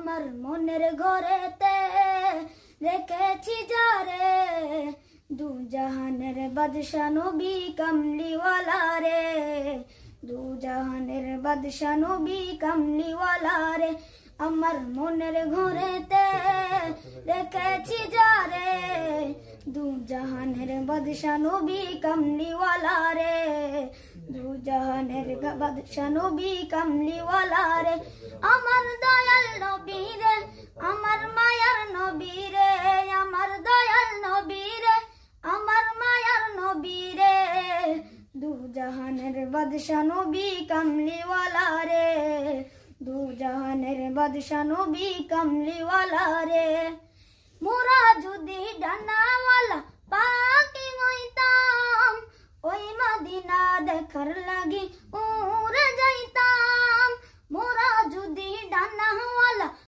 আমার মনের ঘরেতে রেখেছি যারে দু জাহানের বাদশা নবী কামলিওয়ালা রে দু জাহানের বাদশা নবী কামলিওয়ালা রে আমার মনের ঘরেতে রেখেছি যারে দু জাহানের বাদশা নবী কামলিওয়ালা রে দু জাহানের বাদশা নবী কামলিওয়ালা রে আমার দয়াল নবী রে আমার মায়ার নবী রে আমার দয়াল নবী রে আমার মায়ার নবী রে দু জাহানের বাদশা নবী কামলিওয়ালা রে দু জাহানের বাদশা নবী কামলিওয়ালা রে মোরা যদি ডানাওয়ালা পাখি হইতাম ওই মদিনা দেখার লাগি উড়ে যাইতাম মোরা যদি ডানাওয়ালা